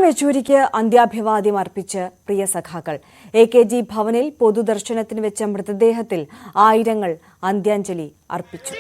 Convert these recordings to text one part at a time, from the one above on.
യെച്ചൂരിക്ക് അന്ത്യാഭിവാദ്യം അർപ്പിച്ച് പ്രിയ സഖാക്കൾ. AKG ഭവനിൽ പൊതുദർശനത്തിന് വെച്ച മൃതദേഹത്തിൽ ആയിരങ്ങൾ അന്ത്യാഞ്ജലി അർപ്പിച്ചു.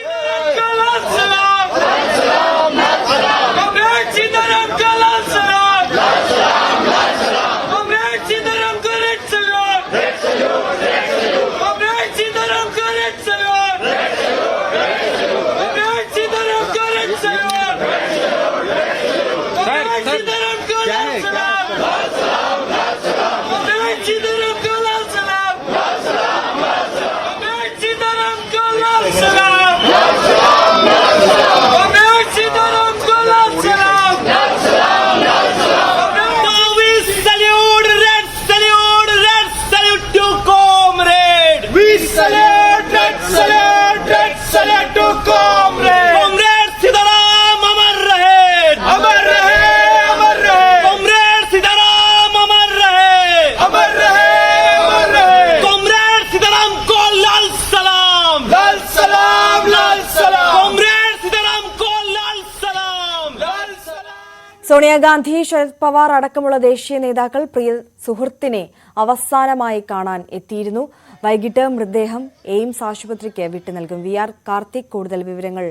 സോണിയാഗാന്ധി, ശരത് പവാർ അടക്കമുള്ള ദേശീയ നേതാക്കൾ പ്രിയ സുഹൃത്തിനെ അവസാനമായി കാണാൻ എത്തിയിരുന്നു. വൈകിട്ട് മൃതദേഹം എയിംസ് ആശുപത്രിക്ക് വിട്ടു നൽകും. VR കാർത്തിക് കൂടുതൽ വിവരങ്ങൾ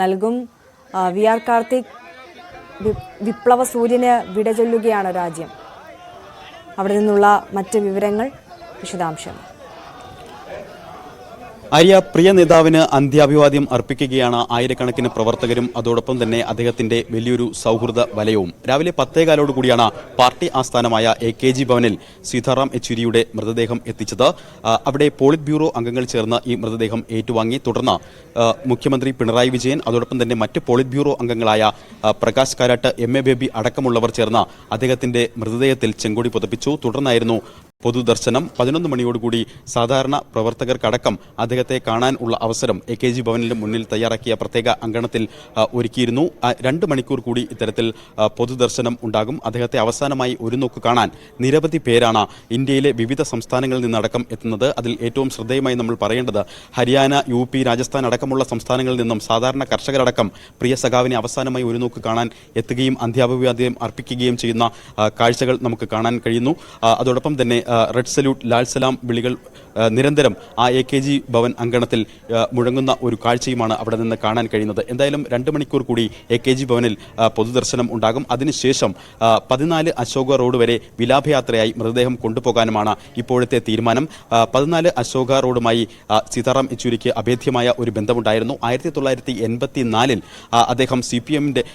നൽകും. VR കാർത്തിക്, വിപ്ലവ സൂര്യന് വിട ചൊല്ലുകയാണ് രാജ്യം. അവിടെ നിന്നുള്ള മറ്റ് വിവരങ്ങൾ, വിശദാംശങ്ങൾ. ആര്യ, പ്രിയ നേതാവിന് അന്ത്യാഭിവാദ്യം അർപ്പിക്കുകയാണ് ആയിരക്കണക്കിന് പ്രവർത്തകരും അതോടൊപ്പം തന്നെ അദ്ദേഹത്തിന്റെ വലിയൊരു സൗഹൃദ വലയവും. രാവിലെ 10:15 കൂടിയാണ് പാർട്ടി ആസ്ഥാനമായ AKG ഭവനിൽ സീതാറാം യെച്ചൂരിയുടെ മൃതദേഹം എത്തിച്ചത്. അവിടെ പോളിറ്റ് ബ്യൂറോ അംഗങ്ങൾ ചേർന്ന് ഈ മൃതദേഹം ഏറ്റുവാങ്ങി. തുടർന്ന് മുഖ്യമന്ത്രി പിണറായി വിജയൻ, അതോടൊപ്പം തന്നെ മറ്റ് പോളിറ്റ് ബ്യൂറോ അംഗങ്ങളായ പ്രകാശ് കാരാട്ട്, MA ബേബി അടക്കമുള്ളവർ ചേർന്ന് അദ്ദേഹത്തിന്റെ മൃതദേഹത്തിൽ ചെങ്കൊടി പുതപ്പിച്ചു. തുടർന്നായിരുന്നു പൊതുദർശനം. 11 മണിയോടുകൂടി സാധാരണ പ്രവർത്തകർക്കടക്കം അദ്ദേഹത്തെ കാണാൻ ഉള്ള അവസരം AKG ഭവനിന് മുന്നിൽ തയ്യാറാക്കിയ പ്രത്യേക അങ്കണത്തിൽ ഒരുക്കിയിരുന്നു. 2 മണിക്കൂർ കൂടി ഇത്തരത്തിൽ പൊതുദർശനം ഉണ്ടാകും. അദ്ദേഹത്തെ അവസാനമായി ഒരു നോക്ക് കാണാൻ നിരവധി പേരാണ് ഇന്ത്യയിലെ വിവിധ സംസ്ഥാനങ്ങളിൽ നിന്നടക്കം എത്തുന്നത്. അതിൽ ഏറ്റവും ശ്രദ്ധേയമായി നമ്മൾ പറയേണ്ടത് ഹരിയാന, UP, രാജസ്ഥാൻ അടക്കമുള്ള സംസ്ഥാനങ്ങളിൽ നിന്നും സാധാരണ കർഷകരടക്കം പ്രിയ സഖാവിനെ അവസാനമായി ഒരു നോക്ക് കാണാൻ എത്തുകയും അന്ത്യാഭിവാദ്യം അർപ്പിക്കുകയും ചെയ്യുന്ന കാഴ്ചകൾ നമുക്ക് കാണാൻ കഴിയുന്നു. അതോടൊപ്പം തന്നെ റെഡ് സല്യൂട്ട്, ലാൽ സലാം വിളികൾ നിരന്തരം ആ AKG ഭവൻ അങ്കണത്തിൽ മുഴങ്ങുന്ന ഒരു കാഴ്ചയുമാണ് അവിടെ നിന്ന് കാണാൻ കഴിയുന്നത്. എന്തായാലും 2 മണിക്കൂർ കൂടി AKG ഭവനിൽ പൊതുദർശനം ഉണ്ടാകും. അതിനുശേഷം 14 അശോക റോഡ് വരെ വിലാപയാത്രയായി മൃതദേഹം കൊണ്ടുപോകാനുമാണ് ഇപ്പോഴത്തെ തീരുമാനം. 14 അശോക റോഡുമായി സീതാറാം യെച്ചൂരിക്ക് അഭേദ്യമായ ഒരു ബന്ധമുണ്ടായിരുന്നു. 1984 അദ്ദേഹം CPM-ന്റെ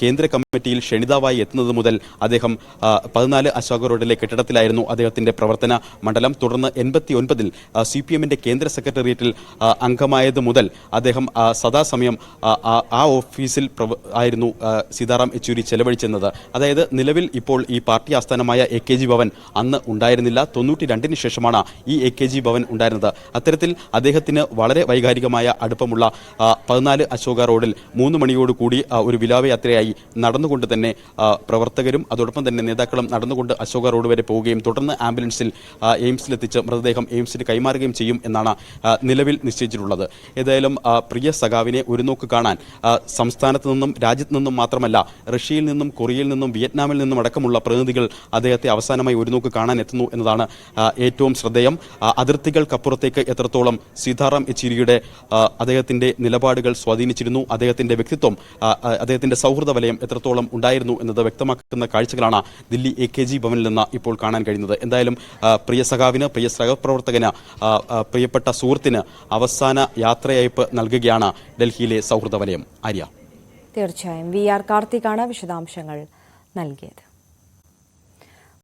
കേന്ദ്ര കമ്മിറ്റിയിൽ ക്ഷണിതാവായി എത്തുന്നത് മുതൽ അദ്ദേഹം 14 അശോക റോഡിലെ കെട്ടിടത്തിലായിരുന്നു അദ്ദേഹത്തിന്റെ പ്രവർത്തന മണ്ഡലം. തുടർന്ന് 89-ൽ CPM-ന്റെ കേന്ദ്ര സെക്രട്ടേറിയറ്റിൽ അംഗമായത് മുതൽ അദ്ദേഹം സദാസമയം ആ ഓഫീസിൽ ആയിരുന്നു സീതാറാം യെച്ചൂരി ചെലവഴിച്ചിരുന്നത്. അതായത് നിലവിൽ ഇപ്പോൾ ഈ പാർട്ടി ആസ്ഥാനമായ AKG ഭവൻ അന്ന് ഉണ്ടായിരുന്നില്ല. 92-ന് ശേഷമാണ് ഈ AKG ഭവൻ ഉണ്ടായിരുന്നത്. അത്തരത്തിൽ അദ്ദേഹത്തിന് വളരെ വൈകാരികമായ അടുപ്പമുള്ള 14 അശോക റോഡിൽ 3 മണിയോടുകൂടി ഒരു വിലാപയാത്രയായി നടന്നുകൊണ്ട് തന്നെ പ്രവർത്തകരും അതോടൊപ്പം തന്നെ നേതാക്കളും നടന്നുകൊണ്ട് അശോക റോഡ് വരെ പോവുകയും തുടർന്ന് ആംബുലൻസിൽ എയിംസിലെത്തിച്ച് മൃതദേഹം എയിംസിന് കൈമാറുകയും ചെയ്യും എന്നാണ് നിലവിൽ നിശ്ചയിച്ചിട്ടുള്ളത്. ഏതായാലും പ്രിയ സഖാവിനെ ഒരു നോക്ക് കാണാൻ സംസ്ഥാനത്ത് നിന്നും രാജ്യത്ത് നിന്നും മാത്രമല്ല റഷ്യയിൽ നിന്നും കൊറിയയിൽ നിന്നും വിയറ്റ്നാമിൽ നിന്നും അടക്കമുള്ള പ്രതിനിധികൾ അദ്ദേഹത്തെ അവസാനമായി ഒരു നോക്ക് കാണാൻ എത്തുന്നു എന്നതാണ് ഏറ്റവും ശ്രദ്ധേയം. അതിർത്തികൾക്കപ്പുറത്തേക്ക് എത്രത്തോളം സീതാറാം യെച്ചൂരിയുടെ അദ്ദേഹത്തിന്റെ നിലപാടുകൾ സ്വാധീനിച്ചിരുന്നു, അദ്ദേഹത്തിന്റെ വ്യക്തിത്വം, അദ്ദേഹത്തിന്റെ സൗഹൃദ വലയം എത്രത്തോളം ഉണ്ടായിരുന്നു എന്നത് വ്യക്തമാക്കുന്ന കാഴ്ചകളാണ് ദില്ലി AKG ഭവനിൽ നിന്ന് ഇപ്പോൾ കാണാൻ കഴിയുന്നത്. എന്തായാലും പ്രിയ സഖാവിന്, പ്രിയ സഹപ്രവർത്തകന്, പ്രിയപ്പെട്ട സുഹൃത്തിന് അവസാന യാത്രയയപ്പ് നൽകുകയാണ് ഡൽഹിയിലെ സൗഹൃദ വലയം. ആര്യ, തീർച്ചയായും VR കാർത്തികാണ് വിശദാംശങ്ങൾ നൽകിയത്.